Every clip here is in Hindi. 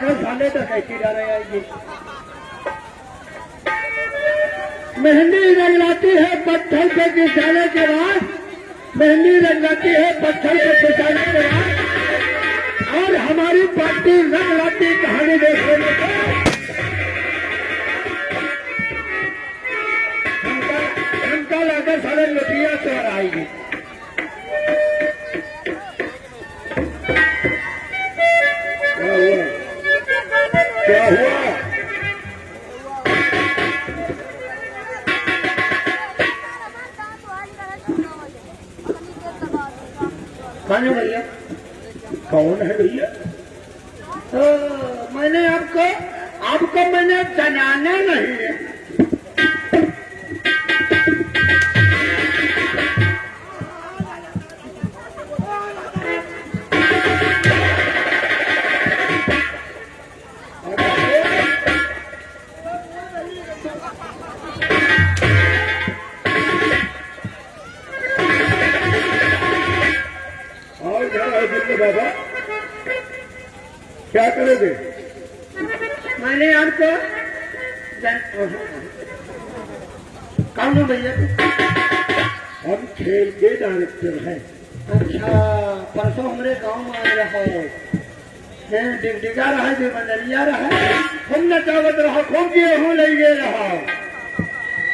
आधा साले तक ऐसी जा रहे आएगी। मेहंदी रंगलाती है पत्थर से पिसाने के बाद, मेहंदी रंगलाती है पत्थर से पिसाने के बाद, और हमारी पार्टी रंगलाती कहानी देख रही है। हमका लाकर सारे लुटिया चोर आएगी। क्या हुआ? कौन है भैया? कौन है भैया? तो मैंने आपको मैंने जनाना नहीं है। बाबा क्या करोगे? मैंने आपको कौन हो भैया? हम खेल के डायरेक्टर हैं। अच्छा, परसों हमारे गांव में आ रहा है, डिगडिगा रहा है, बंदरिया रहा है, खूब नचावत रहा, खूब गेहूं ले गए रहा।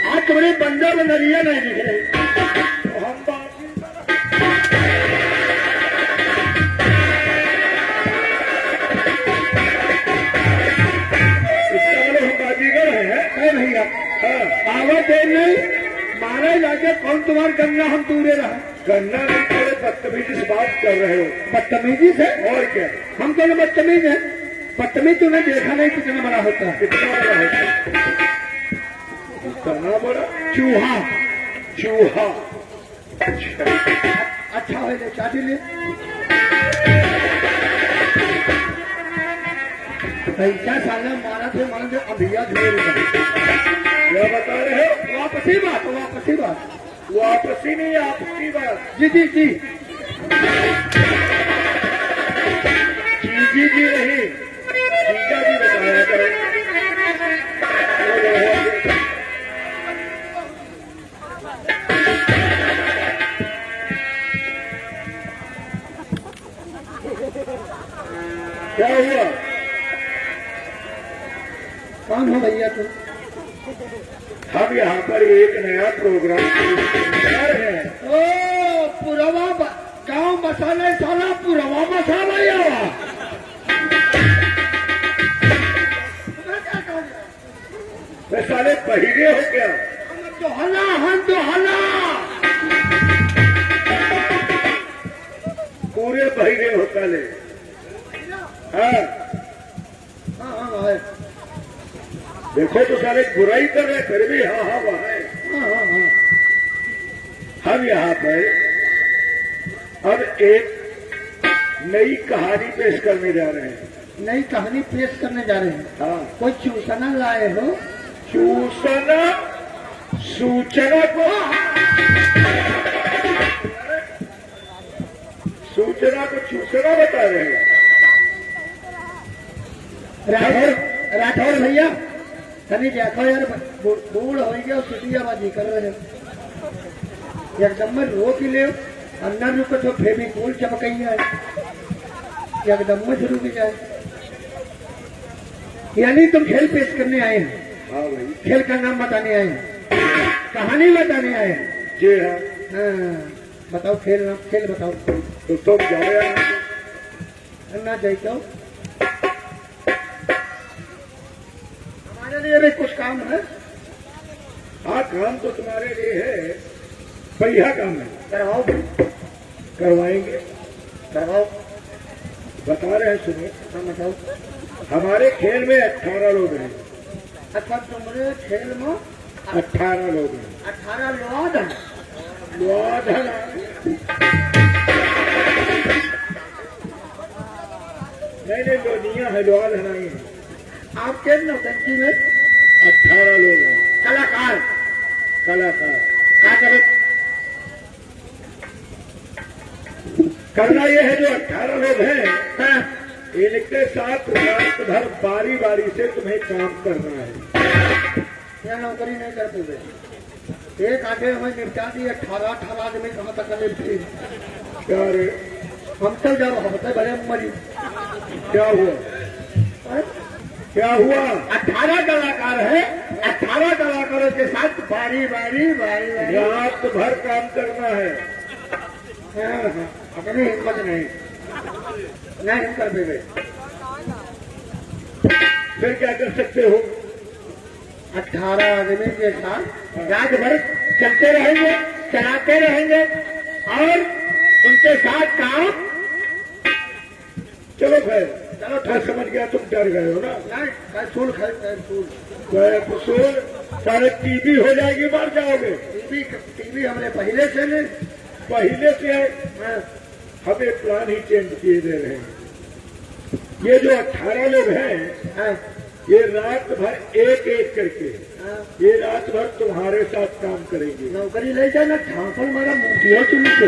आज तुम्हारे बंदर बंदरिया नहीं दिख रहे, तो हम भैया आवत है नहीं मारे जाके कौन तुम्हारा गन्ना हम दूरे रहा। गन्ना नहीं थोड़े बदतमीजी से बात कर रहे हो। बदतमीजी से? और क्या, हम तो बदतमीज है। बदतमीज तूने देखा नहीं कितना बड़ा होता है? कितना बड़ा होता है? कितना बड़ा? चूहा। चूहा अच्छा है, चाटी ले पैसा साला मारा थे मान जो अभिया धीरे क्या बता रहे हो? वापसी बात, वापसी बात, वापसी नहीं आपकी बात। जी जी जी जी जी नहीं, जीजा जी बताया करो। क्या हुआ? कौन हो भैया तुम? हम यहाँ पर एक नया प्रोग्राम है। ओ पुरवा गाँव मसाले साला पुरवा मसाला यावा। वे साले पहिरे हो क्या? तो हला हम तो हला पूरे पहिरे होता ले। हाँ हाँ हाँ देखो तो सारे बुराई कर रहे फिर भी हाँ हाँ वहाँ है। हम यहाँ पर अब एक नई कहानी पेश करने जा रहे हैं। नई कहानी पेश करने जा रहे हैं? हाँ। कोई सूचना लाए हो? सूचना? सूचना को सूचना को सूचना बता रहे हैं। राठौर भैया कहीं देखो यार, बूढ़ हो गया सिटियाबाजी कर रहे एकदम में रोक ले। अन्ना रुक तो फेविकोल चमकैया है, एकदम में शुरू की जाए। यानी तुम खेल पेश करने आए हैं? हाँ भाई, खेल का नाम बताने आए हैं, कहानी बताने आए हैं? जी हाँ। हाँ बताओ खेल नाम, खेल बताओ। तो तुम जाओ यार, अन्ना जाइए। लिए भी कुछ काम है। हाँ काम तो तुम्हारे लिए है, बढ़िया काम है। करवाओ, करवाएंगे, करवाओ। बता रहे हैं सुनिए। हाँ बताओ। हमारे खेल में 18 लोग हैं। अच्छा तुम्हारे खेल में 18 लोग हैं। 18 लौद हैं? लौद है नहीं, लोनिया है, लौद है नहीं है। आपके नौटंकी में 18 लोग हैं। कलाकार, कलाकार क्या करे? करना ये है जो 18 लोग हैं, इनके साथ रात भर बारी बारी से तुम्हें काम करना है। क्या नौकरी नहीं करते थे? एक आगे हमें निपटा दी 18 आदमी कहाँ तक निपटी। क्या रे? हम तो जब होते बड़े मरी। क्या हुआ? क्या हुआ? 18 कलाकार है, 18 कलाकारों के साथ बारी बारी बारी बारी रात भर काम करना है। अपनी हिम्मत नहीं कर देंगे। फिर क्या कर सकते हो? 18 आदमी के साथ रात भर चलते रहेंगे, चलाते रहेंगे और उनके साथ काम। चलो मैं समझ गया, तुम डर गए हो ना? कैसूल कैसूल सारे टीबी हो जाएगी, मर जाओगे। टीवी हमने पहले से नहीं, पहले से है। हमें प्लान ही चेंज किए दे रहे हैं। ये जो 18 लोग हैं, ये रात भर एक एक करके ये रात भर तुम्हारे साथ काम करेंगे। नौकरी ले जाना, झांपल मारा मुठिया चुनी से।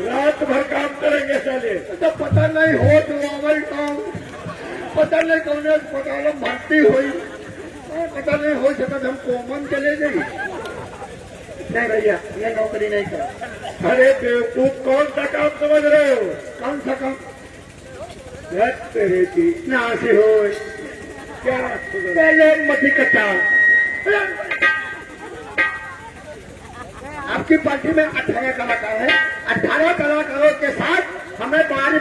रात भर काम करेंगे साले। तो पता नहीं हो तो काम, पता नहीं कौन अस्पताल में भर्ती हुई, पता नहीं हो सकता हम कॉमन चले गई। नहीं भैया, ये नौकरी नहीं कर। अरे बेवकूफ, कौन सा काम समझ रहे हो? कौन सा काम? तेरे की ना से हो क्या? पहले मधी कच्चा। आपकी पार्टी में 18 कलाकार है, 18 कलाकारों के साथ हमें बार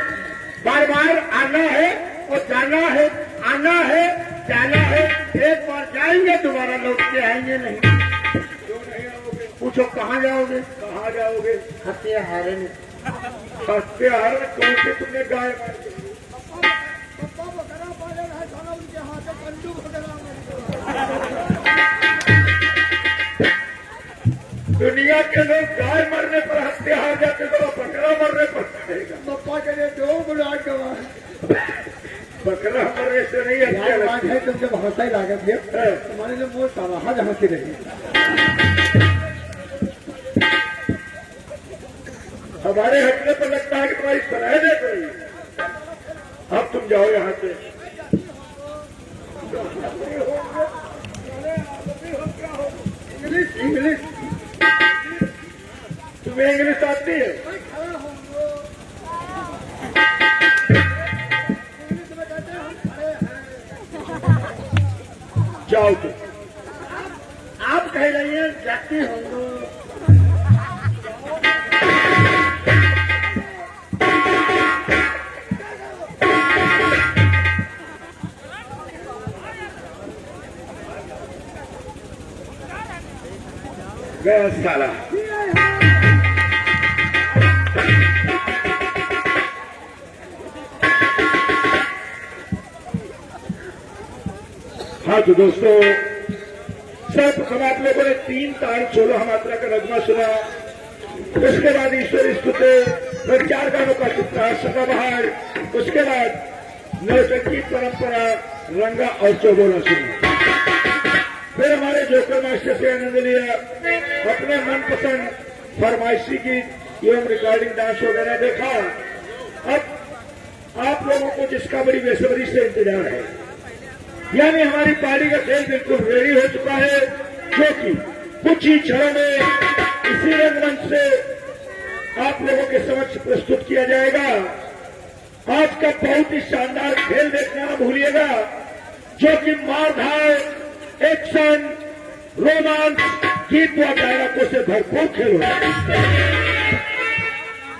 बार आना है और जाना है, आना है, जाना है। एक बार जाएंगे, दोबारा लौट के आएंगे नहीं। क्यों नहीं आओगे? पूछो कहाँ जाओगे? कहाँ जाओगे? हत्याहारे में। हत्याहार में कौन से तुमने गाय मार दी? दुनिया के लोग गाय मरने पर हत्याहार जाते, तो बकरा मरने पर जाएगा। पप्पा के लिए दो गुलाब गवा बकरा मरने से नहीं हत्या लगती है। तुम जब हंसा ही लागत है, तुम्हारे लिए वो सराहा हंसी रही। हमारे हटने पर लगता है कि तुम्हारी सलाह दे गई। अब तुम जाओ यहाँ से। इंग्लिश इंग्लिश तुम्हें इंग्लिश आती है? जाओ तुम। आप कह रही हैं जाती होंगे। गया साला। हाँ तो दोस्तों, सर्वप्रथम आप लोगों ने 3 तार 16 मात्रा का नगमा सुना। उसके बाद ईश्वर स्तुते, फिर 4 गानों का चित्रा सदाबहार, उसके बाद नौटंकी परंपरा रंगा और चौबोला सुना। फिर हमारे जोकर मास्टर से आनंद लिया, अपने मनपसंद फरमाइशी गीत एवं रिकॉर्डिंग डांस वगैरह देखा। अब आप लोगों को जिसका बड़ी बेसब्री से इंतजार है, यानी हमारी पार्टी का खेल बिल्कुल रेडी हो चुका है, जो कि कुछ ही क्षणों में इसी रंगमंच से आप लोगों के समक्ष प्रस्तुत किया जाएगा। आज का बहुत ही शानदार खेल देखना न भूलिएगा, जो कि मारधाड़, एक्शन, रोमांस, गीत व डायलॉगों से भरपूर खेल होगा।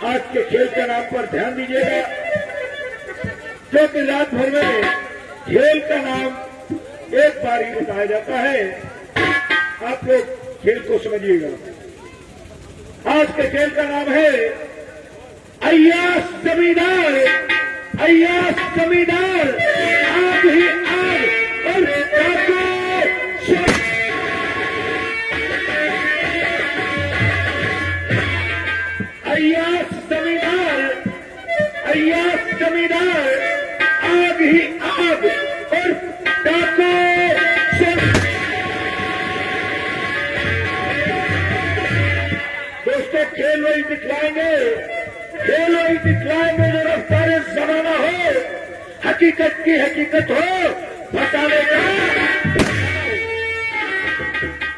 आज के खेल के नाम पर ध्यान दीजिएगा, जो कि रात भर में खेल का नाम एक बार ही बताया जाता है। आप लोग खेल को समझिएगा। आज के खेल का नाम है अय्यास जमींदार। अय्यास जमींदार, आग ही आग और अय्यास जमींदार, अय्यास जमींदार, आग ही आग और डाको। दोस्तों, दिखलाएंगे, खेल वही दिखलाएंगे जो रफ्तार जमाना हो, हकीकत की हकीकत हो, बताने का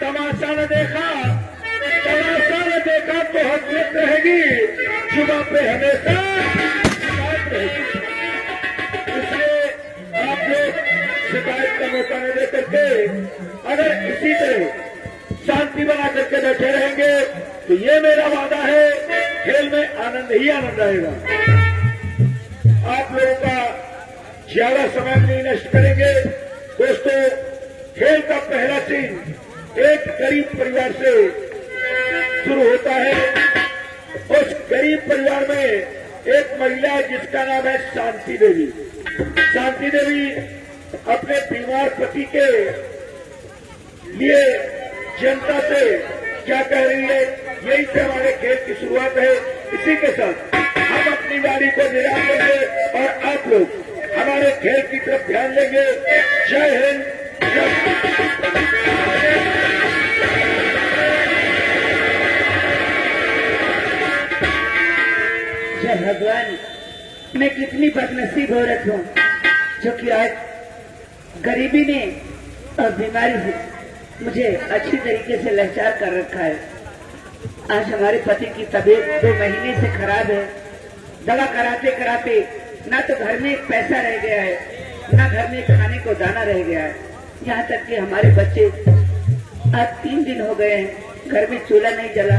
तमाशा न देखा, तमाशा न देखा तो हकीकत रहेगी, जुबा पे हमेशा शिकायत रहेगी। इसलिए आप लोग शिकायत का मौका न दे करके अगर इसी तरह शांति बना करके बैठे रहेंगे तो ये मेरा वादा है, खेल में आनंद ही आनंद आएगा। आप लोगों का ज्यादा समय नहीं नष्ट करेंगे। दोस्तों, खेल का पहला सीन एक गरीब परिवार से शुरू होता है। उस गरीब परिवार में एक महिला है जिसका नाम है शांति देवी। शांति देवी अपने बीमार पति के लिए जनता से क्या कह रही है, यही से हमारे खेल की शुरुआत है। इसी के साथ हम अपनी गाड़ी को विराम देंगे और आप लोग हमारे खेल की तरफ ध्यान देंगे। जय हिंद, जय भगवान। मैं कितनी बदनसीब औरत हूँ जो कि आज गरीबी ने और बीमारी से मुझे अच्छी तरीके से लाचार कर रखा है। आज हमारे पति की तबीयत 2 महीने से खराब है। दवा कराते कराते ना तो घर में एक पैसा रह गया है, ना घर में खाने को दाना रह गया है। यहाँ तक कि हमारे बच्चे आज 3 दिन हो गए हैं, घर में चूल्हा नहीं जला।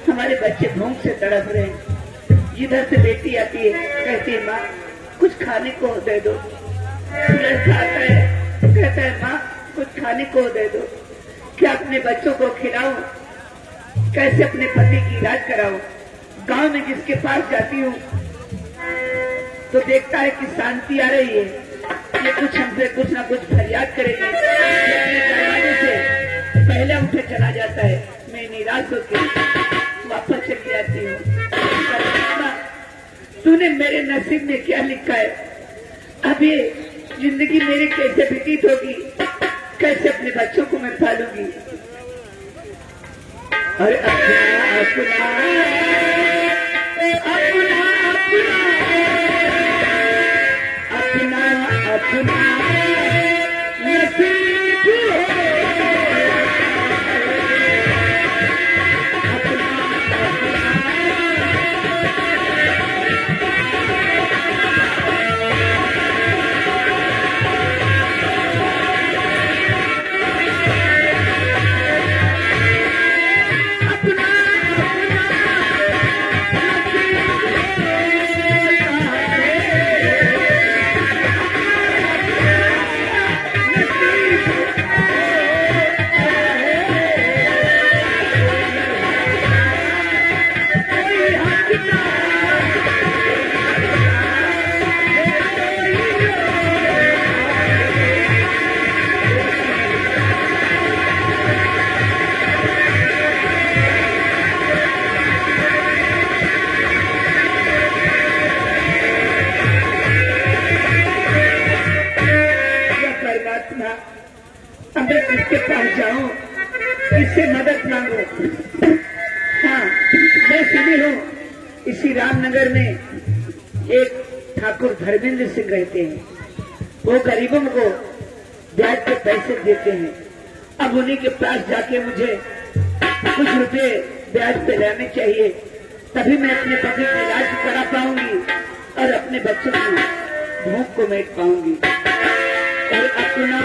हमारे बच्चे भूख से तड़प रहे हैं। इधर से बेटी आती है, कहती है माँ कुछ खाने को दे दो। लड़का आता है, कहता है माँ कुछ खाने को दे दो। क्या अपने बच्चों को खिलाऊं, कैसे अपने पति की इलाज कराऊं। गांव में जिसके पास जाती हूँ तो देखता है कि शांति आ रही है, ये कुछ हमसे कुछ ना कुछ फरियाद करेगी। अपने दरवाजे से पहले उठे चला जाता है। मैं निराश होकर वापस चली जाती हूँ। तूने मेरे नसीब में क्या लिखा है, अब ये जिंदगी मेरी कैसे व्यतीत होगी, कैसे अपने बच्चों को मैं पालूंगी। अरे अपना अपना अपना अपना अपना नसीब है। किसके पास जाऊं, किससे मदद मांगो। हाँ, मैं सुनी हूँ इसी रामनगर में एक ठाकुर धर्मेंद्र सिंह रहते हैं। वो गरीबों को ब्याज पे पैसे देते हैं। अब उन्हीं के पास जाके मुझे कुछ रुपए ब्याज पे लाने चाहिए, तभी मैं अपने पति का इलाज करा पाऊंगी और अपने बच्चों की भूख को मेट पाऊंगी। और अपना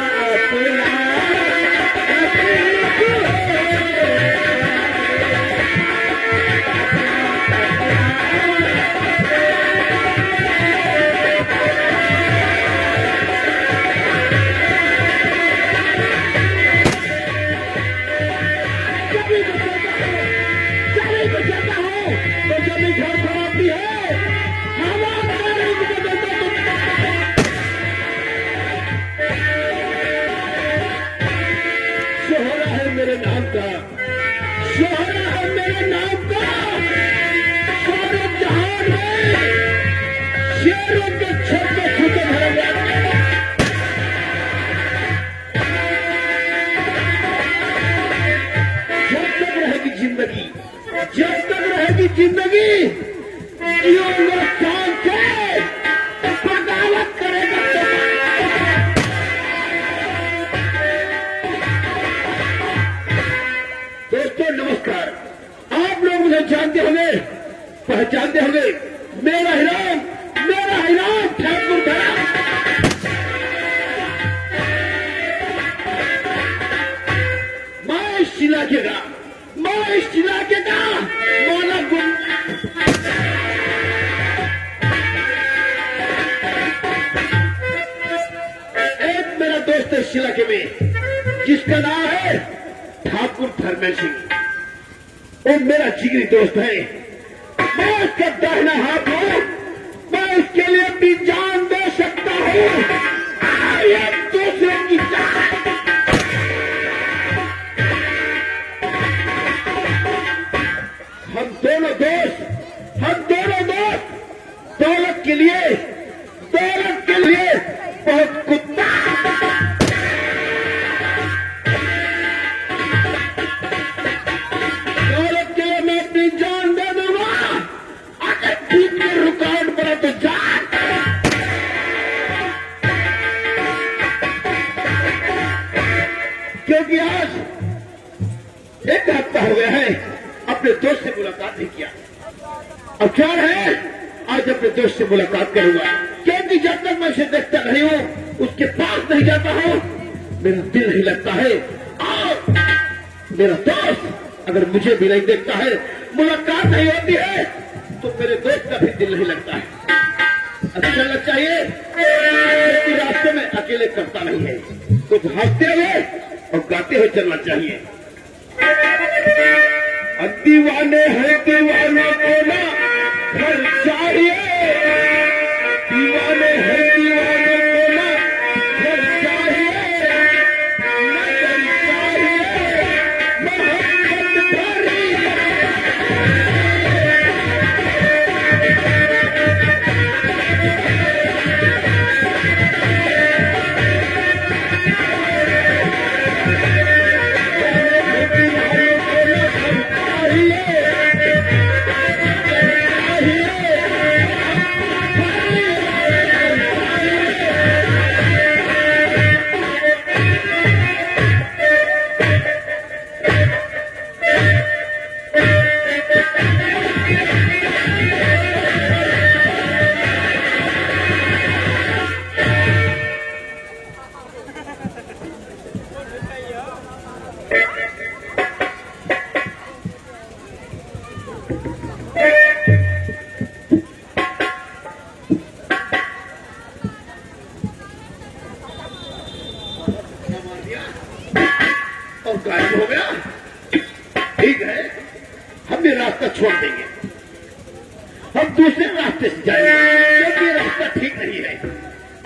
मेरे नाम का शोहरा है, मेरे नाम का सारे जहान है। शेरों के छोटे छोटे भरे जब तक रहेगी जिंदगी, जब तक रहेगी नहीं, जो नुकसान से बगावत करेगा। दोस्तों नमस्कार, आप लोग मुझे जानते होंगे, पहचानते होंगे। मेरा हीरो ठाकुर धरा। मैं इस इलाके का माना गुण। एक मेरा दोस्त है इस इलाके में, जिसका नाम है ठाकुर धर्मेश सिंह। वो मेरा जिगरी दोस्त है। मैं उसका दाहिना हाथ हूं। मैं उसके लिए अपनी जान दे सकता हूं। एक दूसरे की जान। हम दोनों दोस्त दौलत के लिए बहुत कुत्ता। दौलत के लिए मैं अपनी जान दे दूंगा। अगर ठीक में रुकावट पड़ा तो जान। क्योंकि आज एक हफ्ता हो गया है अपने दोस्त से मुलाकात नहीं किया। अब क्या है, आज अपने दोस्त से मुलाकात करूंगा। क्योंकि जब तक मैं उसे देखता नहीं हूं, उसके पास नहीं जाता हूं, मेरा दिल नहीं लगता है। और मेरा दोस्त अगर मुझे भी नहीं देखता है, मुलाकात नहीं होती है, तो मेरे दोस्त का भी दिल नहीं लगता है। अच्छा लगना चाहिए, क्योंकि रास्ते में अकेले करता नहीं है। कुछ हंसते हुए और गाते हुए चलना चाहिए। दीवाने हैं दीवानों को ना घर चाहिए। दीवाने हैं दीवानों को ना घर चाहिए। नजर चाहिए मोहब्बत भरी। और गायब हो गया। ठीक है, हम ये रास्ता छोड़ देंगे, हम दूसरे रास्ते से जाएंगे, क्योंकि रास्ता ठीक नहीं है।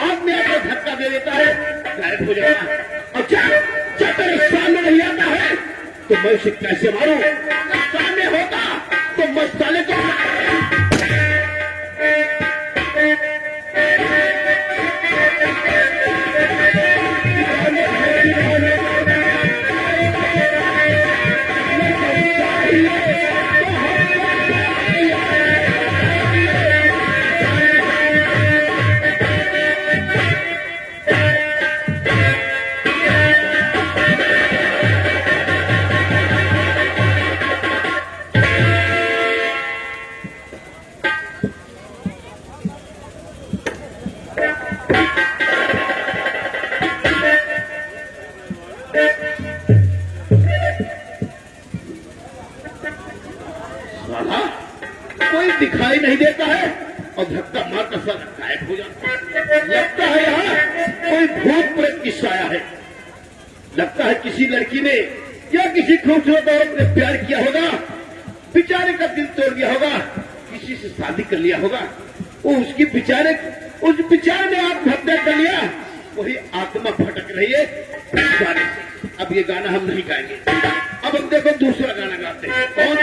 आदमी आपको धक्का दे देता है, गायब हो जाएगा। और जब मेरे सामने नहीं आता है तो मैं उसे कैसे मारूं? सामने होता तो मैं साले को कोई दिखाई नहीं देता है और धक्का मारकर सारा गायब हो जाता है। लगता है यहाँ कोई भूत प्रेत की साया है। लगता है किसी लड़की ने या किसी खूबसूरत औरत ने प्यार किया होगा, बेचारे का दिल तोड़ दिया होगा, किसी से शादी कर लिया होगा। वो उस बेचारे ने आत्महत्या कर लिया। वही आत्मा भटक रही है गाने से। अब ये गाना हम नहीं गाएंगे, अब हम देखो दूसरा गाना गाते हैं। कौन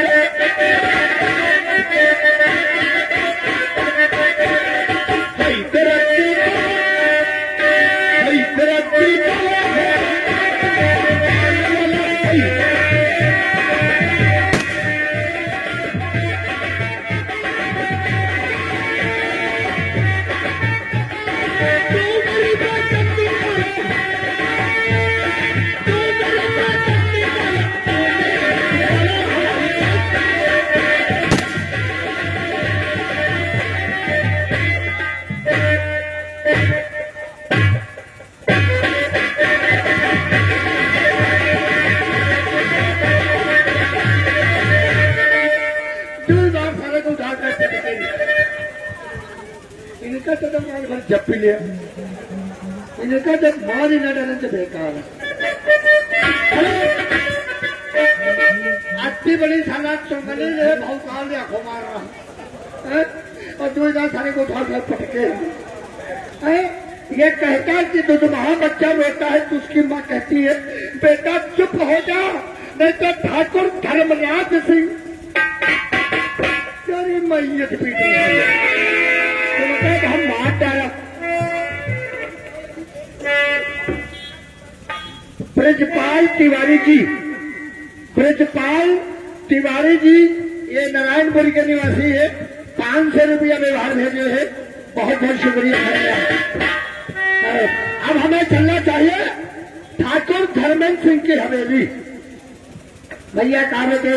तो दुकान भर जब पी लिया इनका जब मार ही न डालने से बेकार है। अति बड़ी सलाद चुंगली है बहुत काल ने आंखों मार रहा है और 2 इधर सारे को उठा पटके ये कहता है कि तो तुम्हारा बच्चा रोता है तो उसकी माँ कहती है बेटा चुप हो जा नहीं तो ठाकुर धर्मराज सिंह तेरी मैयत पीटी तो हम मार डाला। ब्रजपाल तिवारी जी, ब्रजपाल तिवारी जी ये नारायणपुरी के निवासी है। 500 रुपया व्यवहार भेजे है, बहुत बहुत शुक्रिया। अब हमें चलना चाहिए ठाकुर धर्मेंद्र सिंह की हवेली। भैया कहा थे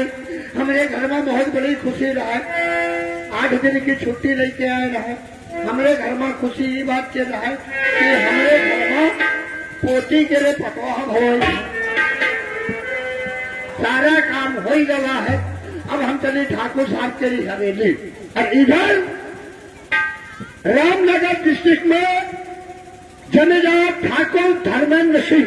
हमारे घर में बहुत बड़ी खुशी रहा, 8 दिन की छुट्टी लेके आए रहे। हमारे घर में खुशी ये बात के रहा कि हमारे घर में पोती के लिए पकवान हो, सारा काम हो ही गया है। अब हम चले ठाकुर साहब के लिए हवेली। और इधर रामनगर डिस्ट्रिक्ट में जमींदार ठाकुर धर्मेंद्र सिंह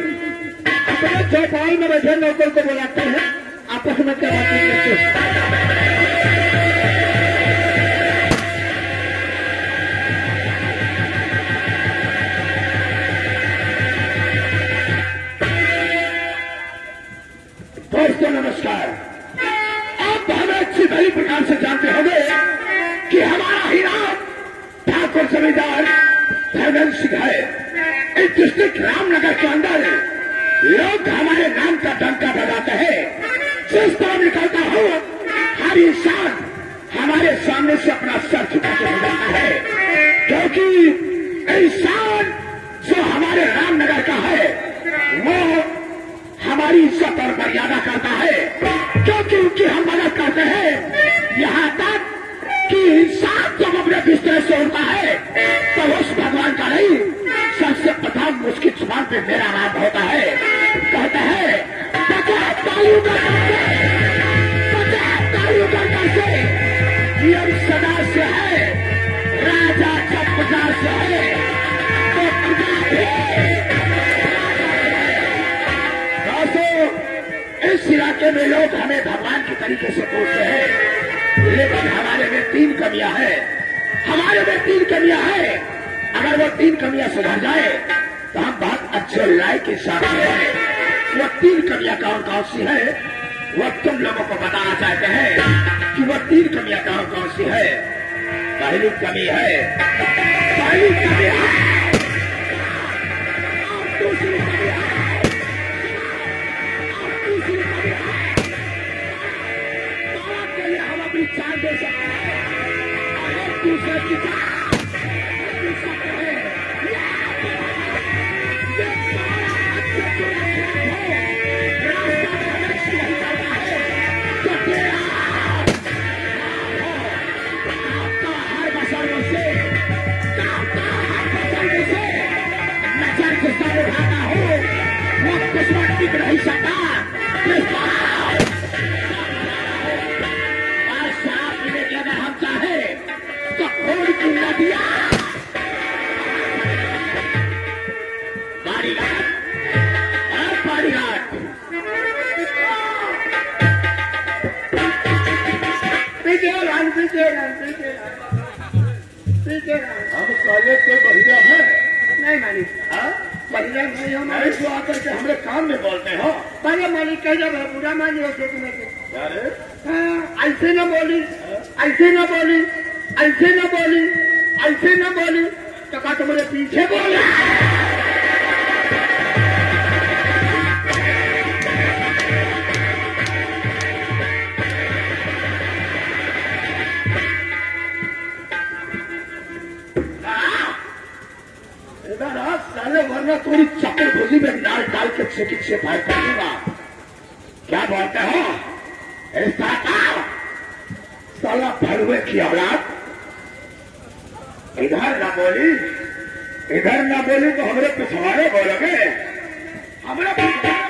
अपने चौपाल में बैठे नौकर को बुलाते हैं, आपस में क्या बातें करते हैं। दोस्तों नमस्कार। आप हमें अच्छी भली प्रकार से जानते होंगे कि हमारा हीरा ठाकुर जमींदार धर्मेंद्र सिंह है। इस डिस्ट्रिक्ट रामनगर के अंदर लोग हमारे नाम का डंका बजाते हैं। जिस तरह निकलता हो हर इंसान हमारे सामने से अपना सर झुका के जाता है, क्योंकि इंसान जो हमारे रामनगर का है वो हमारी इज्जत और मर्यादा करता है, क्योंकि उनकी हम मदद करते हैं। यहाँ तक कि इंसान जब अपने बिस्तर से उठता है तो उस भगवान का नहीं, सबसे प्रथम उसकी जुबान पे मेरा नाम होता है। कहते हैं 50 तालियों से नियम सदा से है, राजा जब प्रजा से है तो प्रजा भी। इस इलाके में लोग हमें भगवान की तरीके से पूछते हैं, लेकिन हमारे में 3 कमियां हैं। हमारे में 3 कमियां हैं। अगर वो 3 कमियां सुधर जाए तो हम बहुत अच्छे लायक के साथ हैं। वो 3 कमियां कौन कौन सी है वो तुम लोगों को बताना चाहते हैं कि वो 3 कमियां कौन कौन सी है। पहली कमी है दूसरी कमी है हम अपनी जान दे सकते हैं और एक दूसरे की नजर गुस्सा उठाता हो वो किस्मत टिक नहीं सकता। हम चाहे तो खोड़ की नदियां बारीघाट हम कॉलेज से बढ़िया है नहीं मालिक। बढ़िया नहीं हो मालिक, जो आकर के हमारे काम में बोलते हो। बढ़िया मालिक कह जब बुरा मान लो तो तुम्हें ऐसे न बोली, ऐसे न बोली, ऐसे न बोली, ऐसे न बोली तो क्या तुम्हारे पीछे बोला। साले वरना थोड़ी चक्कर भोजी में डाल डाल के चिकित्सा फायर कर दूंगा। क्या बोलते हो साला भड़ुए की औलाद। इधर ना बोली तो हमारे पिछवाड़े बोलोगे, हमारे पिछवाड़े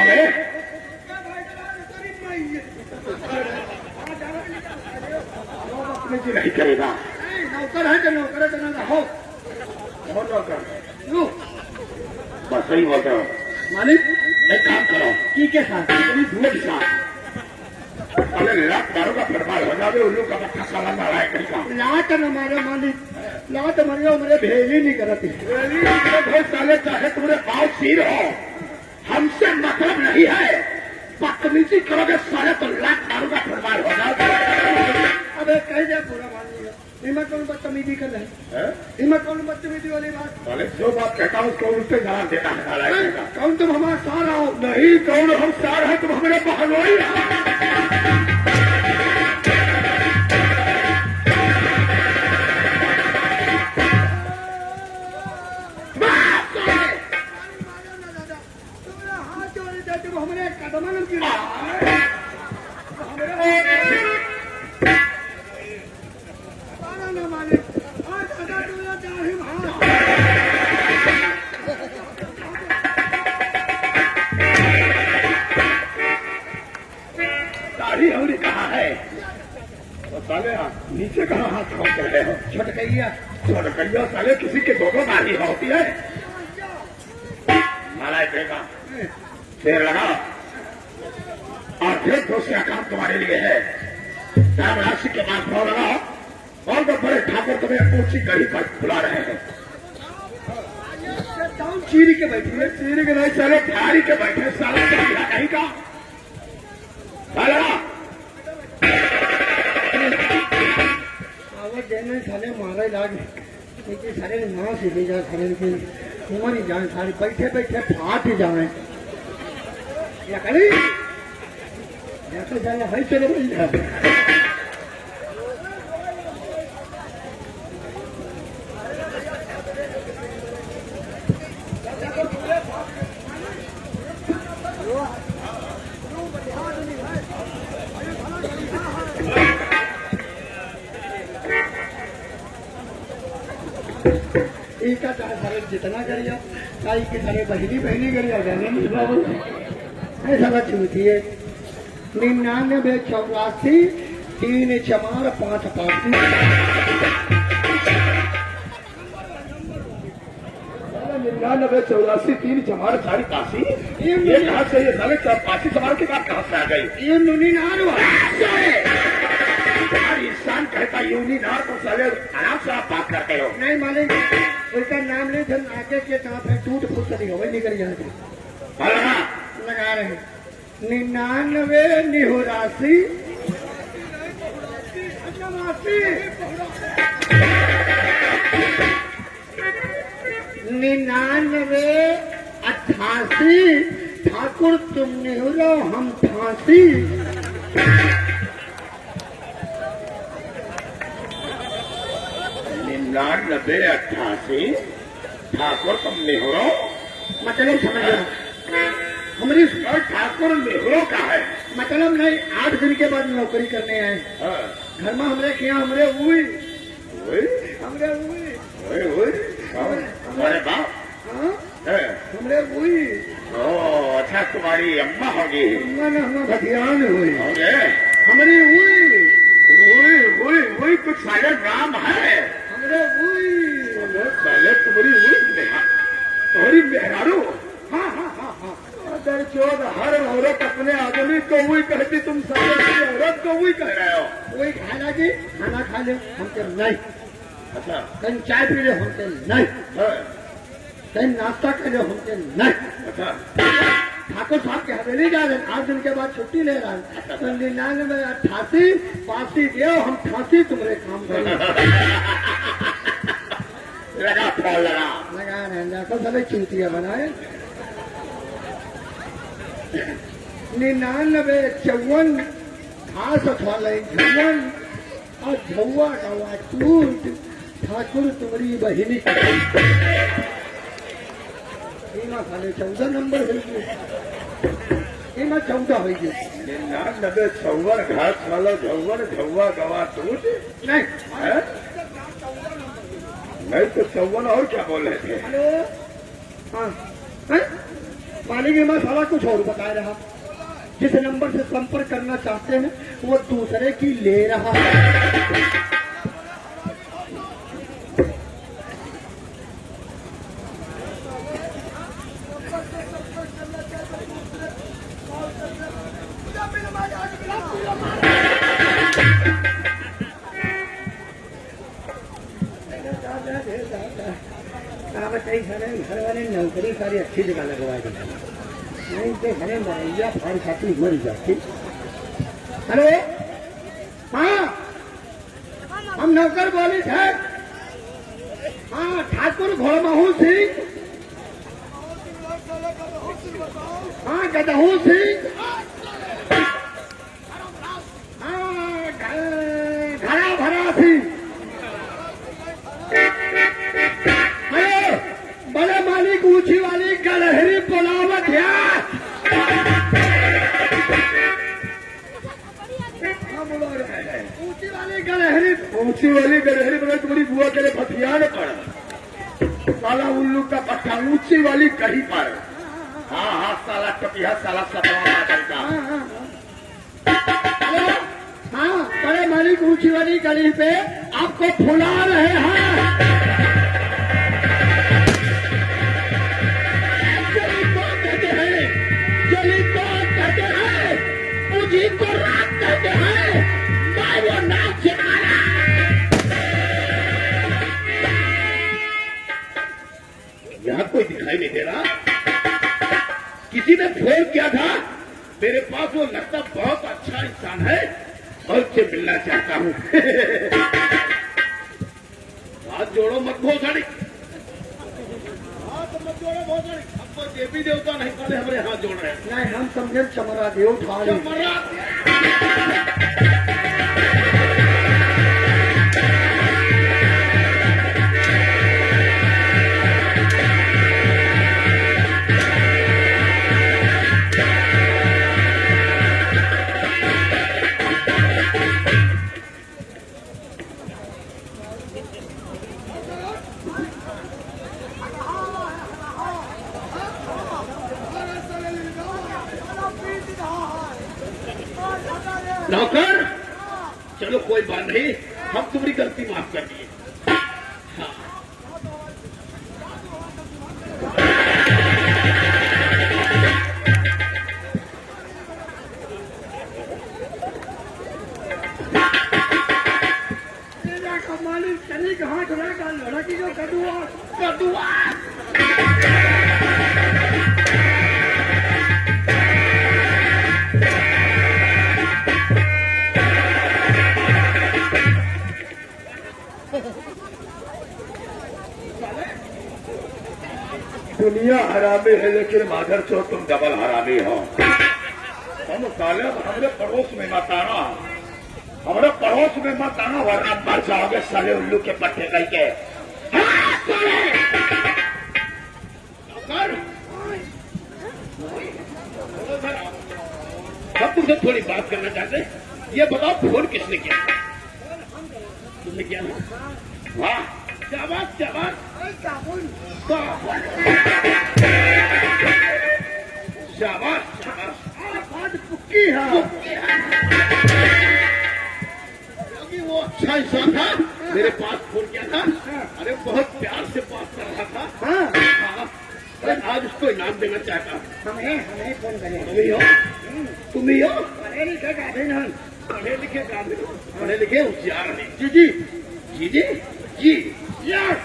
गाँव में? अपने जी नहीं करेगा। नौकर है, नौकर हो नौकर। बस सही बोल रहा हूँ मालिक। एक काम करो की के साथ धुएं के साथ पहले लाख दारू का फटवार हो जावे, उल्लू का पत्ता साला लड़ाई करी का लाट न मारे मालिक, लाट मरियो मेरे भेजी नहीं करती। बहुत साले चाहे तुम्हारे पाँव सिर हो, हमसे मतलब नहीं है। बदतमीजी करोगे साले तो लाख दारू का फटवार हो जाओगे। अबे कह जा पूरा मान लिया। हिम्मत कौन बदतमीजी कर रहे हैं? हिम्मत कौन बदतमीजी वाली बात? साले जो बात कहता हूँ उसको उल्टे जवाब देता है नालायक का। कौन तुम हमारा सारा हो? नहीं, कौन हम सार है, तुम हमारे बहनोई हो। हमारे कदमन की दाढ़ी हमने कहा है तो साले नीचे कहाँ हाथ रख रहे हो? छटकैया छोटकैया साले किसी के दोनों दाढ़ी होती है। नालायक देगा शेर लगा और फिर दूसरा काम तुम्हारे लिए है। धर्म राशि के पास भाव लगाओ और तो बड़े ठाकुर तुम्हें ऊंची गढ़ी पर बुला रहे हैं। चीरी के बैठी है, चीरी के नहीं साले थारी के बैठे साला कहीं का आवाज देने साले मारा लाग सारे ना से ले जा सारे की कुमारी जाए सारे बैठे बैठे फाट जाए या करी या तो जाए है चले बोल जा इसका चाहे सारे जितना करिए चाहे के सारे बहनी बहनी करिए जाने ऐसा बात होती है। 99 84 3 4 5 5 99 84 3 4 4 85 ये कहाँ से ये साले 85 सवाल के बाद कहाँ से आ गई? ये नुनी नार इंसान कहता यूनी नार तो साले आराम से आप बात करते हो। नहीं मालिक उसका नाम ले धन आगे के कहाँ पे टूट फूट करी हो निकल जाए लगा रहे 99 निहोरासी 99 88 ठाकुर तुम निहुरो हम फांसी 99 88 ठाकुर तुम निहुरो मतलब समझ हमारी और ठाकुर निहुरो का है मतलब नहीं 8 दिन के बाद नौकरी करने आए घर में हमरे क्या हमरे हुई हमरे हुई हमारे बाप हमरे हुई अच्छा तुम्हारी अम्मा होगी हम भतियान हुई हमारी हुई कुछ साले नाम है हमरे हुई साले तुम्हारी तुम्हारी मेहरारू अगर चौध हर औरत अपने आदमी को हुई कहती तुम सारे औरत को हुई कह रहे हो वही खाना जी खाना खा ले हमके नहीं अच्छा कहीं चाय पी ले हमके नहीं कहीं नाश्ता कर ले हमके नहीं अच्छा ठाकुर साहब के हवेली जा रहे 8 दिन के बाद छुट्टी ले रहा है तो 99 88 पासी दे हम फांसी तुम्हारे काम कर लगा फॉल लगा रहे जाकर सभी चूतिया बनाए 99 54 घास वाले झुवन और झुआ गवा टूट ठाकुर तुम्हारी बहिनी साले 14 नंबर हो गए 14 हो गए 99 54 घास वाला झुआ गवा टूट नहीं नहीं तो 54 और क्या बोल रहे थे? हेलो हाँ मालिक ये मसाला कुछ और बता रहा, जिस नंबर से संपर्क करना चाहते हैं वो दूसरे की ले रहा है। घर वाले नौकरी सारी अच्छी जगह लगवा दी, नहीं तो हमें मरैया फाड़ खाती मर जाती। हेलो, हाँ हम नौकर बोले थे। हाँ ठाकुर घोड़महू सिंह, हाँ गदहू सिंह, हाँ घड़ा भरा सिंह। बड़े मालिक ऊंची वाली गलहरी बुलावत है। ऊंची वाली गलहरी बोले तुम्हारी बुआ तेरे भतिया ने पड़ा साला उल्लू का पट्टा ऊंची वाली कहीं पर। हाँ हाँ साला टपिया साला सतवा का। हाँ बड़े मालिक ऊंची वाली गली पे आपको फुला रहे हैं। को रात करते हैं, मैं वो नाच सिखाना। यहाँ कोई दिखाई नहीं दे रहा। किसी ने फोन किया था मेरे पास, वो लगता बहुत अच्छा इंसान है और उससे मिलना चाहता हूँ। हाथ जोड़ो मत भोसड़ी, हाथ मत जोड़ो भोसड़ी। हमको देवी देवता नहीं पड़े हमारे हाथ जोड़ रहे हैं। नहीं हम समझे चमरा देव ठाड़ नौकर। चलो कोई बात नहीं, हम तुम्हारी गलती माफ कर दिए। हाँ। मालिक शरीर का हाथ रहेगा लड़की जो कदुआ कदुआ। दुनिया हरामी है लेकिन माधर चो तुम डबल हरामी हो। हम साले हमारे पड़ोस में मत आना, हमारे पड़ोस में मत आना वरना मर जाओगे साले उल्लू के पट्टे करके। हम तुमसे थोड़ी बात करना चाहते। ये बताओ फोन किसने किया? तुमने किया ना? वाह शाबाश शाबाश। शाबाश शाबाश। बात पुक्की है क्योंकि वो अच्छा इंसान था, मेरे पास फोन किया था। अरे बहुत प्यार से बात कर रहा था। हाँ आज उसको इनाम देना चाहता। हमें फोन करें। तुम ही हो, तुम ही हो। पढ़े लिखे गाभिन हम, पढ़े लिखे गाभिन, पढ़े लिखे होशियार नहीं। जी जी जी जी जी यस।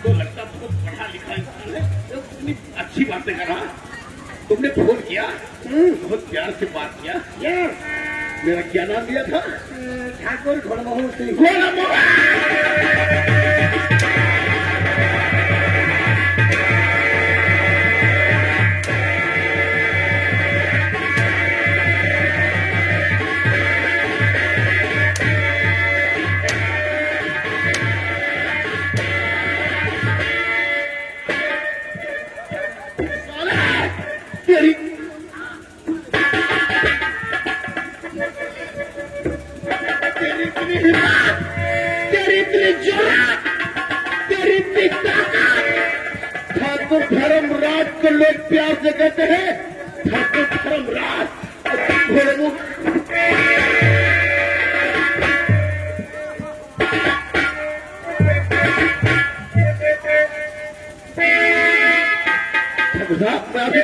तो लगता बहुत पढ़ा लिखा इंसान है, इतनी अच्छी बातें कर रहा। तुमने फोन किया, बहुत प्यार से बात किया। मेरा क्या नाम दिया था? ठाकुर घोड़महू सिंह। तेरी इतनी जोर, तेरी इतनी ताकत, ठाकुर धर्मराज को लोग प्यार से कहते हैं ठाकुर धर्मराज। मैं अभी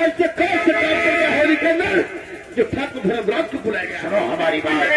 ऐसे कैसे काम कर गया होली के अंदर जो ठाकुर धर्मराज को बुलाया गया। सुनो हमारी बात।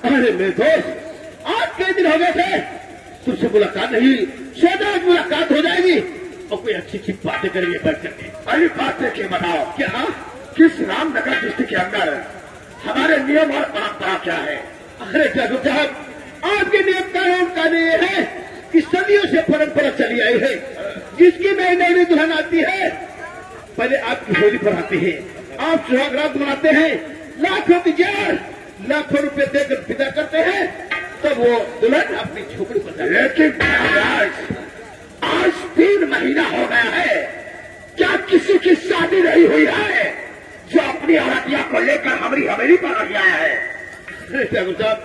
अरे मेरे दोस्त आज कई दिन हो गए थे तुझसे मुलाकात नहीं, सोचा आज मुलाकात हो जाएगी और कोई अच्छी अच्छी बातें करेंगे बैठ करके। अरे बातें क्या बताओ, क्या किस रामनगर डिस्ट्रिक्ट के अंदर हमारे नियम और परंपरा क्या है? अरे जादू साहब आपके नियम का ये है कि सदियों से परंपरा चली आई है, जिसकी नई नई दुल्हन आती है पहले आपकी होली पर आती है, आप सुहागरात मनाते हैं, लाखों रुपए देकर विदा करते हैं, तब वो दुल्हन अपनी झोपड़ी पर। लेकिन आज 3 महीना हो गया है, क्या किसी की शादी नहीं हुई है जो अपनी औरतिया को लेकर हमारी हवेली पर आ गया है? ठाकुर साहब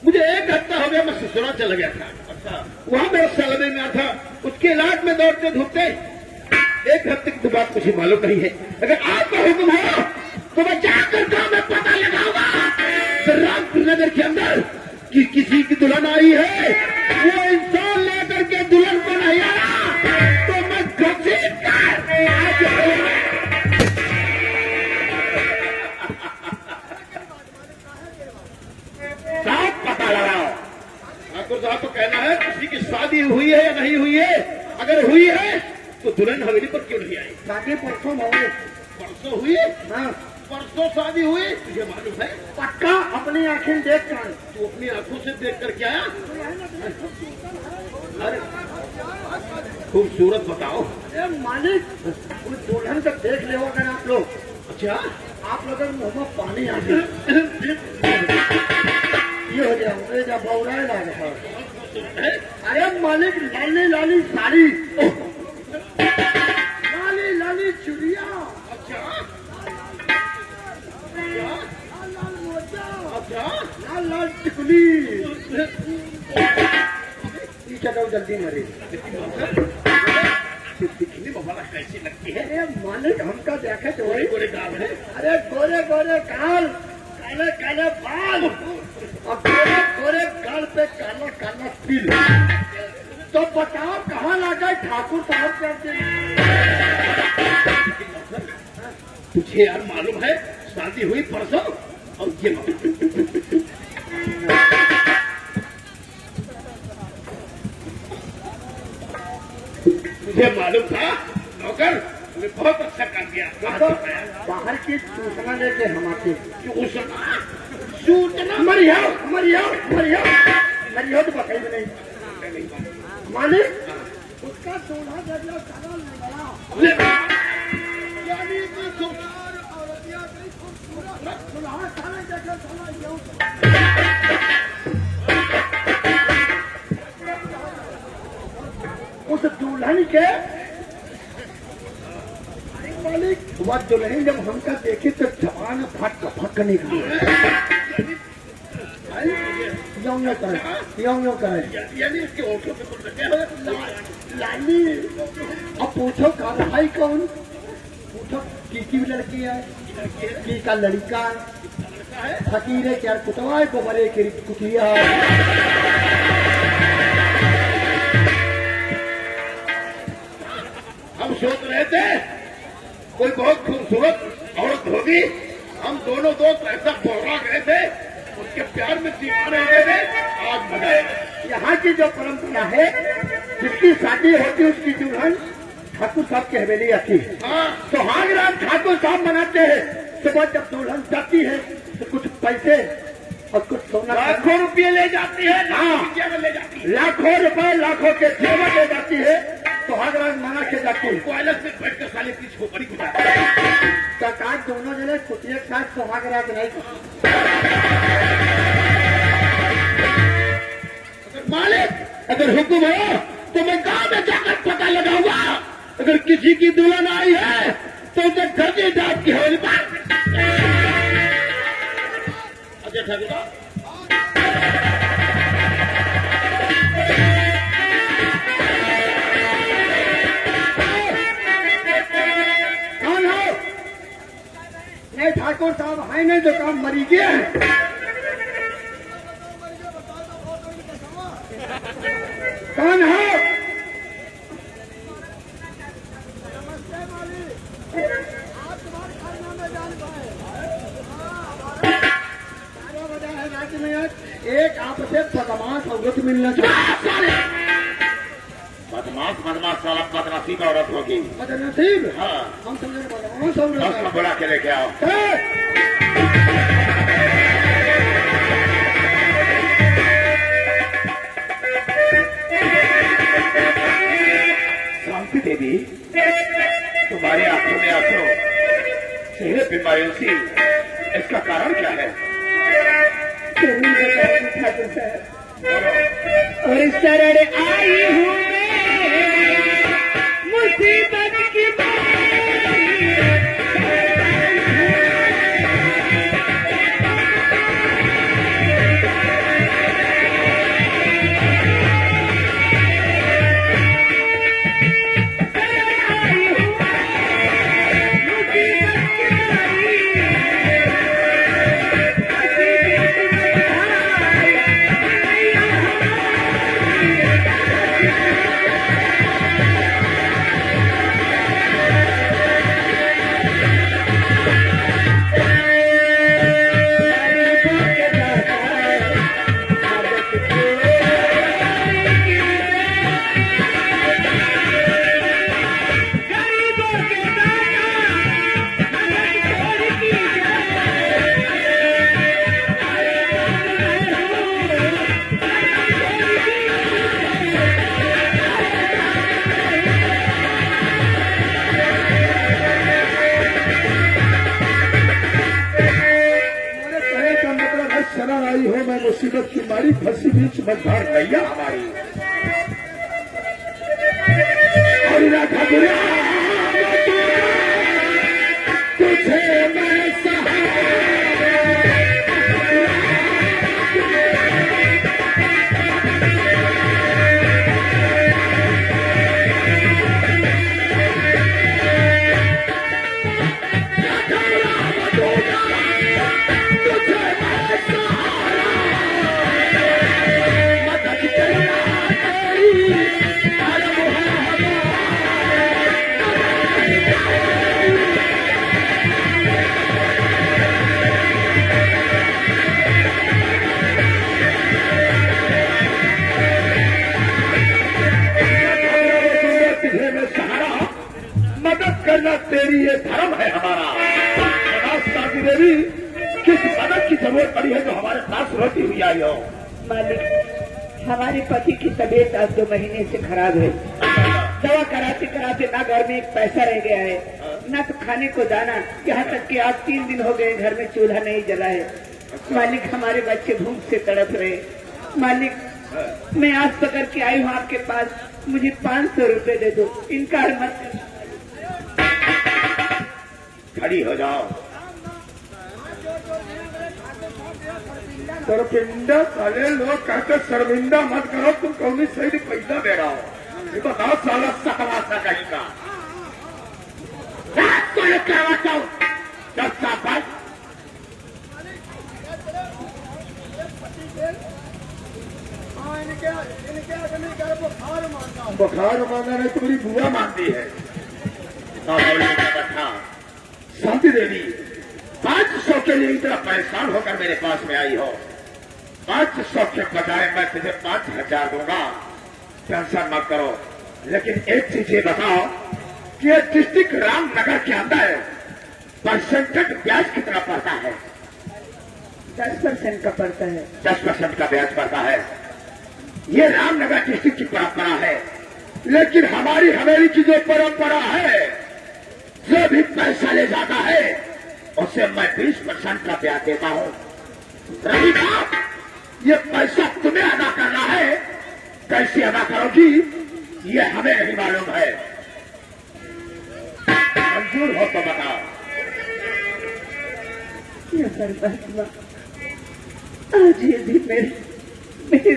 मुझे 1 हफ्ता हो गया, मैं ससुराल चला गया था। अच्छा, वहां मेरा सालवे में था, उसके इलाज में दौड़ते धूपते 1 हफ्ते की तो बात मुझे मालूम नहीं है। अगर आपका हुक्म हो तो मैं जाकर गांव में पता लगाऊंगा रामपुर नगर के अंदर कि किसी की दुल्हन आई है, वो इंसान लेकर के दुल्हन को नहीं आया तो मैं घसीट कर साफ पता लगाओ। ठाकुर साहब तो कहना है किसी की शादी हुई है या नहीं हुई है, अगर हुई है तो दुल्हन हवेली पर क्यों नहीं आई? शादी परसों हुई। हाँ परसों शादी हुई, तुझे मालूम है? पक्का अपनी आंखें देख कर। तू अपनी आंखों से देख कर क्या? अरे खूबसूरत बताओ। अरे मालिक उस दुल्हन को देख ले अगर आप लोग। अच्छा आप लोग मुंह में पानी आ गया ये हो जाए जब बौरा लगा। अरे मालिक लाली लाली साड़ी, लाली लाली चुड़िया, लाल लाल टिकुली, चलो जल्दी मरे दिखने वाला कैसी लगती है? अरे मालिक हमका देखे तो गोरे गोरे गाल है। अरे गोरे गोरे गाल, काले काले बाल और गोरे गोरे गाल पे काला काला तिल। तो बताओ कहाँ लगा ठाकुर साहब करते? तुझे यार मालूम है शादी हुई परसों और ये मुझे मालूम था नौकर, तुमने बहुत अच्छा काम किया। बाहर की सूचना लेके हम आते। सूचना मरियाओ तो बताइए नहीं मालिक उसका सोना जगह उस दुल्हन के मालिक वह दुल्हन जब हमका देखे तो जवान फट निकली। यो करें, यो करें। यानी इसके होठों पे कुछ लगे हुए लाली, अब पूछो का भाई कौन? पूछो की लड़की है, की का लड़का है, फकीर है क्या कुतवा है, गोबरे की कुटिया है। हम सोच रहे थे कोई बहुत खूबसूरत औरत होगी, हम दोनों दोस्त ऐसा बोलवा गए थे, उसके प्यार में दीवाने हो गए थे। आज मजा आएगा। यहाँ की जो परंपरा है, जिसकी शादी होती है उसकी दुल्हन ठाकुर साहब की हवेली आती है। हाँ, सुहाग रात ठाकुर साहब मनाते हैं। सुबह जब दुल्हन जाती है तो कुछ पैसे और कुछ सोना, लाखों रुपये ले जाती है। हाँ। जेवर ले जाती है। लाखों रुपए, लाखों के जेवर ले जाती है, सुहाग रात मना के जाती है। को अलग से बैठ कर साले की छोकरी गुजारती सरकार दोनों जने कुटिया के साथ सुहाग रात नहीं करती। मालिक अगर हुक्म हो तो मैं गांव में जाकर पता लगाऊंगा, अगर किसी की दुल्हन आई है तो उसे घर जात की हवेली पर। अजय ठाकुर कौन हो? नहीं ठाकुर साहब है नहीं, तो काम मरी गया है। कौन हो? राज्य में एक आपसे बदमाश औरत मिलना चाहिए। बदमाश बदमाश साला बदमाशी का औरत होगी। बदनसीब, हाँ, हम समझे बदमाश औरत उसको बुला के लेके आओ। शांति देवी, तुम्हारी आंखों में आंसू, चेहरे पे मायूसी, इसका कारण क्या है? और इस तरह आई हूँ मुसीबत की शरण आई हो, मैं मुसीबत की मारी फंसी बीच मझधार नैया हमारी। और ना ठाकुर तुझे मैं सहारा करना तेरी ये धर्म है हमारा। शादी देवी, किस मदद की जरूरत पड़ी है जो हमारे पास रोती हुई आई हो? मालिक, हमारे पति की तबीयत आज 2 महीने से खराब है। दवा कराते कराते ना घर में एक पैसा रह गया है, ना तो खाने को दाना, यहाँ तक कि आज 3 दिन हो गए घर में चूल्हा नहीं जला है। मालिक, हमारे बच्चे भूख से तड़प रहे। मालिक, मैं आज पकड़ के आई हूँ आपके पास, मुझे 500 रुपए दे दो, इनकार मत कर। खड़ी हो जाओ। शर्मिंदा साले लोग कहते शर्मिंदा मत करो, तुम कौन सही पैसा दे रहा हो। ये बताओ साला सकवासा कहीं का रात को लेकर आता हूँ जब साहब बुखार मांगा नहीं, तुम्हारी बुआ मानती है। शांति देवी 500 के लिए इतना परेशान होकर मेरे पास में आई हो। 500 के बजाय मैं तुझे 5000 दूंगा, टेंशन मत करो। लेकिन एक चीज ये बताओ कि ये डिस्ट्रिक्ट रामनगर के अंदर परसेंटेज ब्याज कितना पड़ता है? 10% का पड़ता है। 10% का ब्याज पड़ता है। ये रामनगर डिस्ट्रिक्ट की परंपरा है। लेकिन हमारी हवेली की जो परंपरा है, जो भी पैसा ले जाता है उसे मैं 20% का ब्याज देता हूँ। रही बात, ये पैसा तुम्हें अदा करना है, कैसे अदा करोगी ये हमें नहीं मालूम है। मंजूर हो तो बताओ। ये परमात्मा, आज ये भी मेरे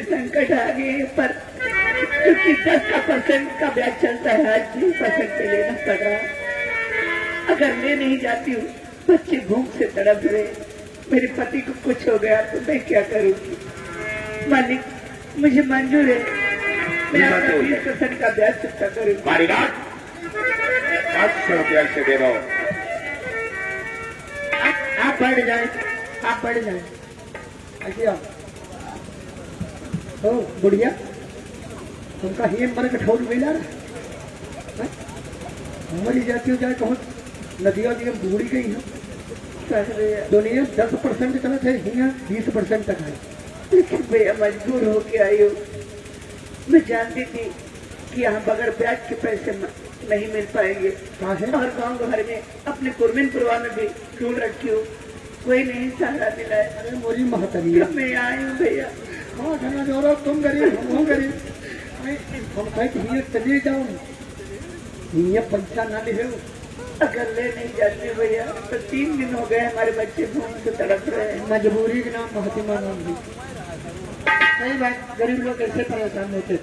संकट आ गए, पर क्योंकि 10% का ब्याज चलता है, आज 20% पे लेना पड़ रहा है। अगर ले नहीं जाती हूँ, बच्चे भूख से तड़प रहे, मेरे पति को कुछ हो गया तो मैं क्या करूँगी? मालिक, मुझे मंजूर है, मैं आपका 20% का ब्याज चुकता करूँगी। बारीगार 500 रुपया से दे दो। आप बढ़ जाए, आप बढ़ जाए। अच्छा तो बुढ़िया तुमका ही मन कठोर मिला मरी जाती हो जाए कहूँ नदिया जी बूढ़ी गई है। दुनिया 10% चलत है, यहाँ 20% तक है। लेकिन भैया मजबूर होके आई हूँ। मैं जानती थी कि यहाँ बगैर ब्याज के पैसे नहीं मिल पाएंगे। कहाँ है? और गांव घर में अपने कुर्मिनपुरवा में भी ढूंढ रखी हूँ, कोई नहीं सहारा मिला है। अरे मोरी महतरिया मैं आई हूँ भैया। हाँ घना जो रहो, तुम गरीब हम गरीब, हम कहे हिया चले जाओ, हिया पैसा ना ले। अगर ले नहीं जाते भैया तो 3 दिन हो गए हमारे बच्चे भूख से तड़प रहे हैं। मजबूरी के नाम महतिमा नाम भी सही बात, गरीब लोग कैसे परेशान होते।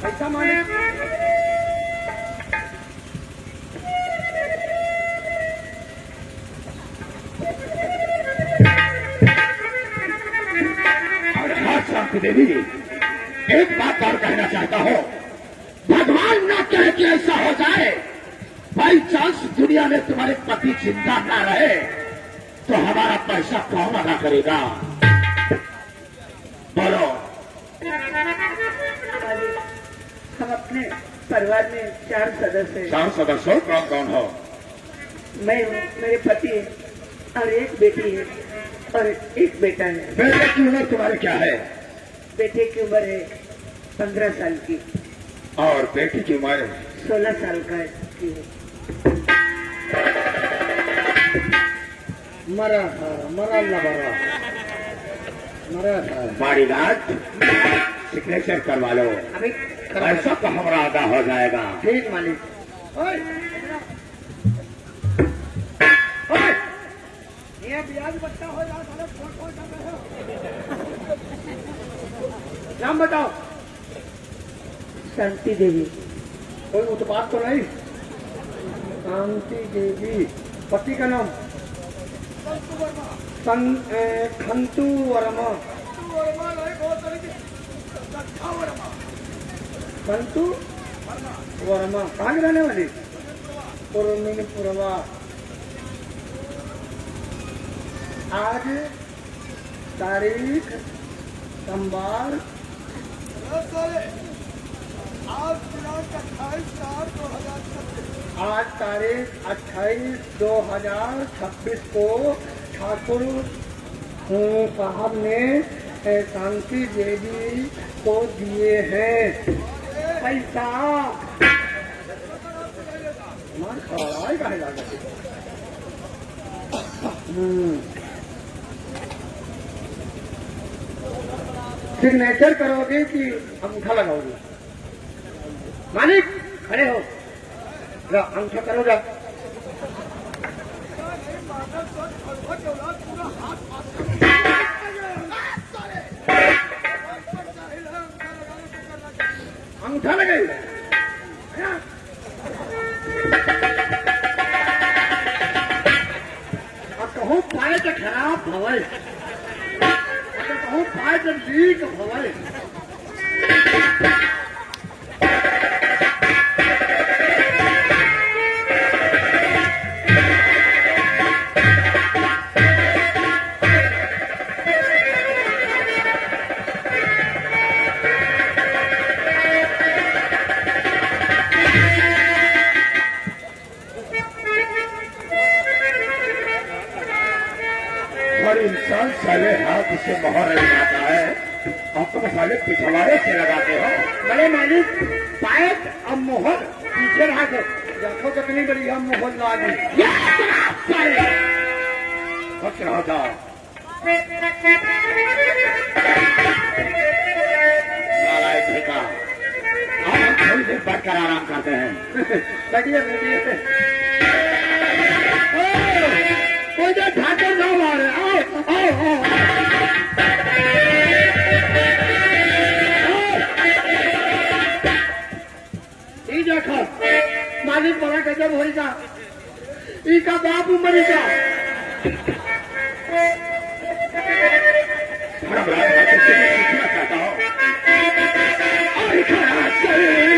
पैसा माने शांति देवी, एक बात और कहना चाहता हूँ, भगवान ना कहे कि ऐसा हो जाए, बाई चांस दुनिया में तुम्हारे पति जिंदा ना रहे तो हमारा पैसा कौन अदा करेगा? बोलो। हम अपने परिवार में 4 सदस्य हैं। 4 सदस्य कौन कौन हो? मैं हूँ, मेरे पति है और एक बेटी है और एक बेटा है। बेटे की उम्र तुम्हारे क्या है? बेटे की उम्र है 15 साल की और बेटी की उम्र 16 साल का की है। मरा मरा लबरा मरा बारीगार्ड सिग्नेचर करवा लो, अभी पैसा तो हमारा अदा हो जाएगा। ठीक मालिक। ओए ये ब्याज बच्चा हो जाए साले फोन कर रहे हो। नाम बताओ। शांति देवी। कोई उत्पाद तो नहीं? शांति देवी। पति का नाम? खंतु वर्मा। खंतु वर्मा। कहाँ के रहने वाली? कुर्मिनपुरवा। आज तारीख सोमवार, आज तारीख 28/2026 को ठाकुर साहब ने शांति देवी को दिए हैं पैसा। मार खड़ा काहे लागत? सिग्नेचर करोगे कि अंगूठा लगाओगे? मालिक खड़े हो, अंगूठा करो। अंगूठा लगे कहूँ पाए तो खराब भवल, कहूँ पाए तो लीक भवल। और इंसान साले हाथ से मोहर लगाता है, आप तो साले पिछवाड़े से लगाते हो। बड़े मालिक पायत अब मोहर पीछे रहा कर, देखो कितनी बड़ी हम मोहर लागी। खुश रहो जाओ। नालायक भिका, हम थोड़ी देर बैठकर आराम करते हैं। बैठिए बैठिए, कोई जो ठाकर ना मारे, आओ आओ आओ। ई देखो मालिक बड़ा गजब होगा, ई का बाप मरी का बड़ा बड़ा बातें सीखना चाहता हो। और खड़ा शरीर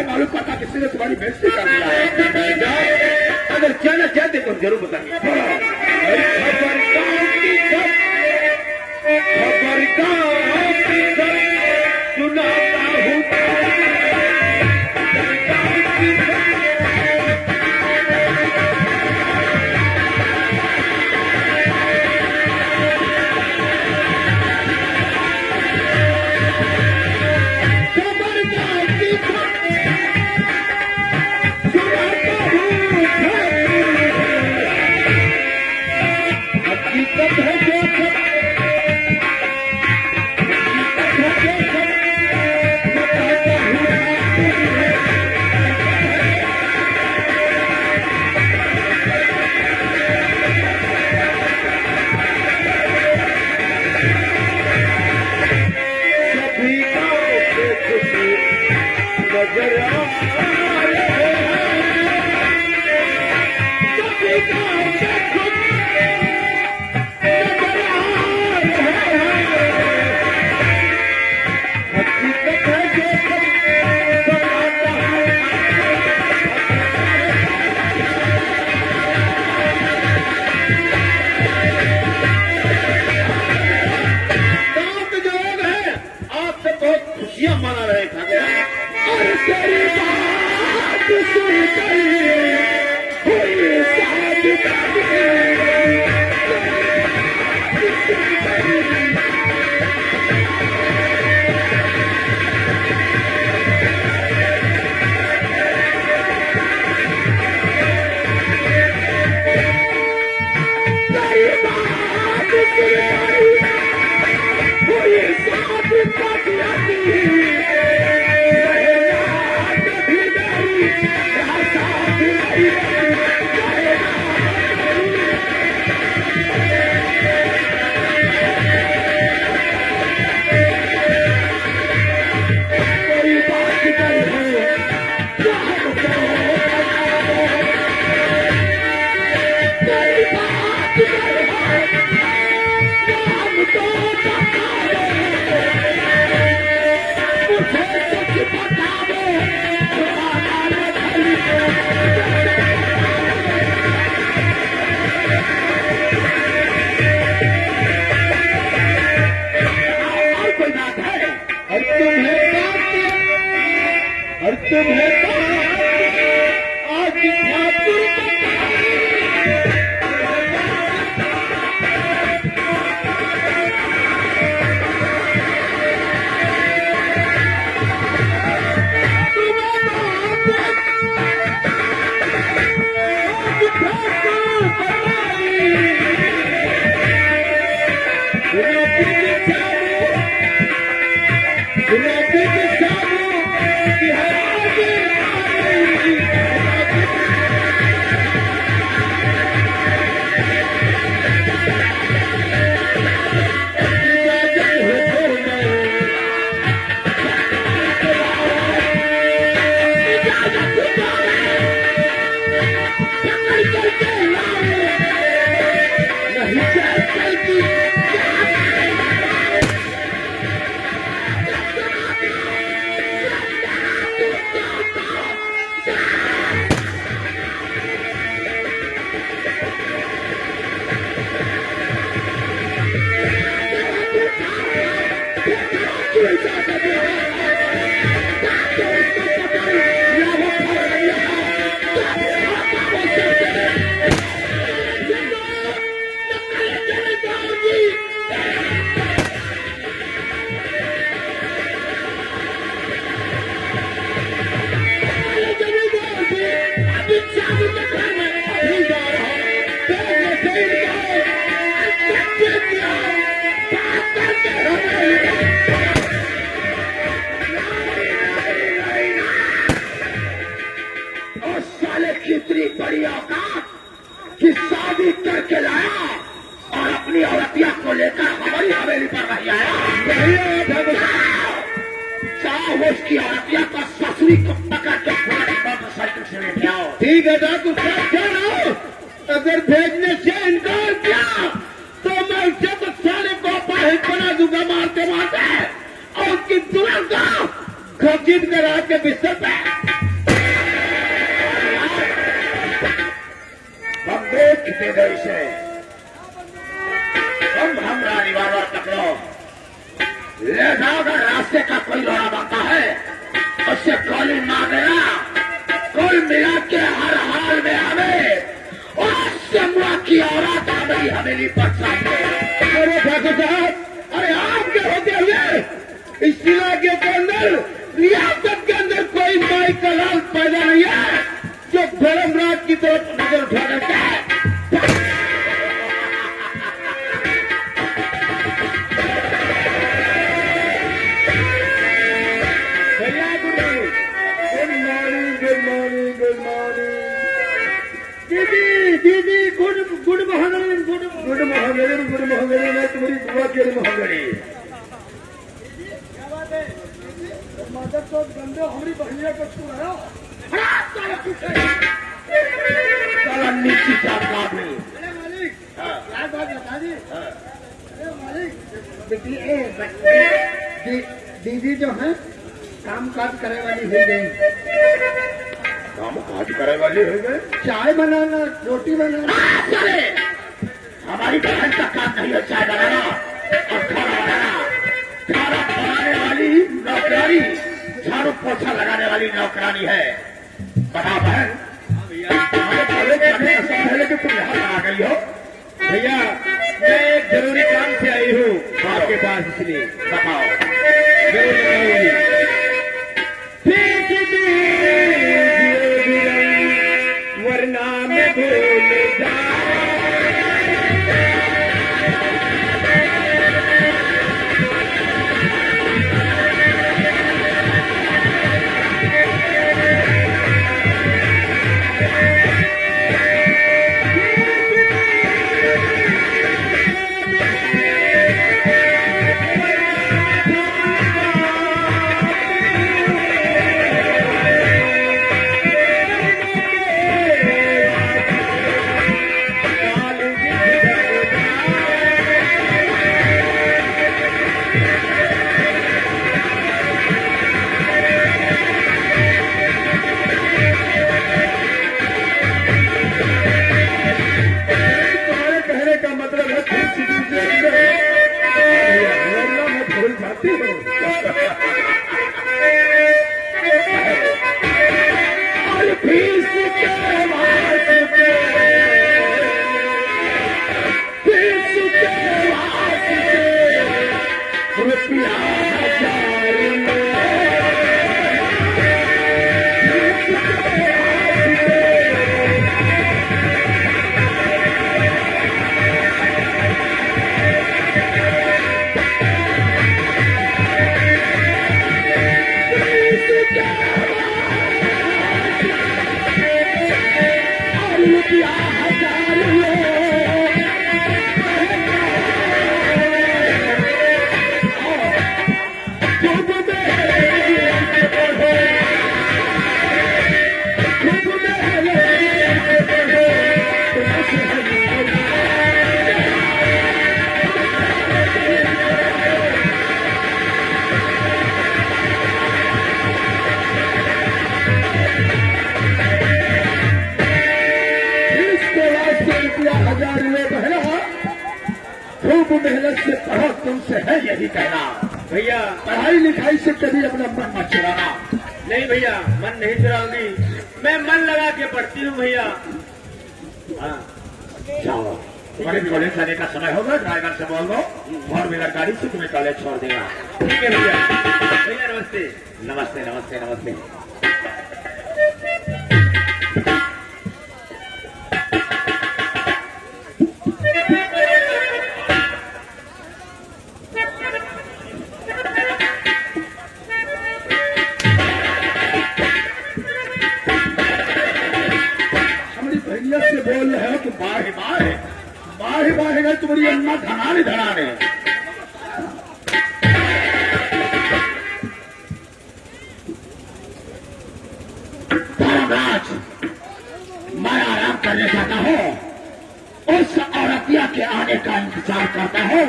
मालूम पड़ता किसी ने तुम्हारी बेइज्जती कर दिया है। अगर कहना चाहते तो जरूर बताइए। सुनाता हूँ मना रहे थे और तेरी बात सुन तुम्हें आज ठाकुर बड़ी औकात कि शादी करके लाया और अपनी औरतिया को लेकर हमारी हवेली पर रह आया। चाहो उसकी औरतिया का ससुरी को पकड़ के मोटरसाइकिल से लेके आओ। ठीक है डाकू साहब, जानो अगर भेजने से इनकार किया तो मैं उसे तो सारे को अपाहिज बना दूंगा मारते मारते, और उसकी दुल्हन को घसीट कर आके बिस्तर पे कितने देर से हम रानी बाबा पकड़ो ले जाओ। अगर रास्ते का कोई लोड़ा बनता है उससे गोली मार देना। कोई मिला के हर हाल में हमें और सिमरा की औरत हमारी हवेली पर चाहिए। अरे ठाकुर साहब, अरे आप क्या होते हुए इस इलाके के अंदर रियासत के अंदर कोई माई का लाल पैदा नहीं है जो धर्मराज की तरफ नजर उठा देता है। दीदी गुड महागणी, गुड महागणी, मैं तुम्हारी बुआ के महागणी। मदद तो गंदे हमारी बहनिया को छू रहा नीची जात में। अरे मालिक क्या बात बता दी। अरे मालिक दीदी जो है काम काज करे वाली हो गई। काम काज करे वाली हो गए? चाय बनाना, रोटी बनाना। चले हमारी बहन का काम नहीं है चाय बनाना और खाना बनाना। खाना बनाने वाली नौकरानी, झाड़ू पोछा लगाने वाली नौकरानी है। बता बहन, पहले कि तुम यहाँ आ गई हो। भैया मैं एक जरूरी काम से आई हूँ आपके पास, इसलिए बताओ। जरूरी वरना मैं भूल जाऊं। रुपया खूब मेहनत से पढ़ो, तुमसे है यही कहना। भैया पढ़ाई लिखाई से कभी अपना मन मत चुराना। नहीं भैया, मन नहीं चुराऊंगी, मैं मन लगा के पढ़ती हूँ भैया। हाँ, जाओ, तुम्हारे कॉलेज जाने का समय होगा, ड्राइवर से बोल दो 4 व्हीलर गाड़ी से तुम्हें कॉलेज छोड़ देगा। ठीक है भैया। भैया नमस्ते। नमस्ते नमस्ते नमस्ते। से बोल रहे हो कि बाढ़ बाढ़ गए तुम्हारी अन्ना धनाने धर्मराज, मैं आराम करने जाता हूँ, उस औरतिया के आने का इंतजार करता हूँ।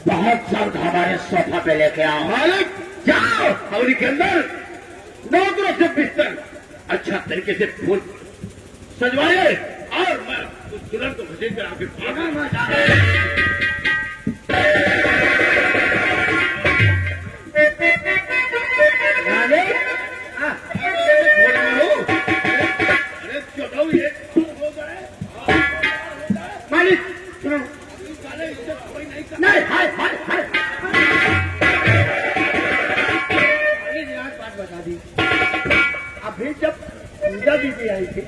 बहुत जल्द हमारे सोफा पे लेके आओ। मालिक जाओ हवली के अंदर, नौकरों से बिस्तर अच्छा तरीके से फूल सजवाए और मैं उस दुल्हन को घसीट कर आगे भागा। मालिक सुनो, नहीं हाय हाय हाय, बात बता दी। अभी जब पूजा दीदी आई थी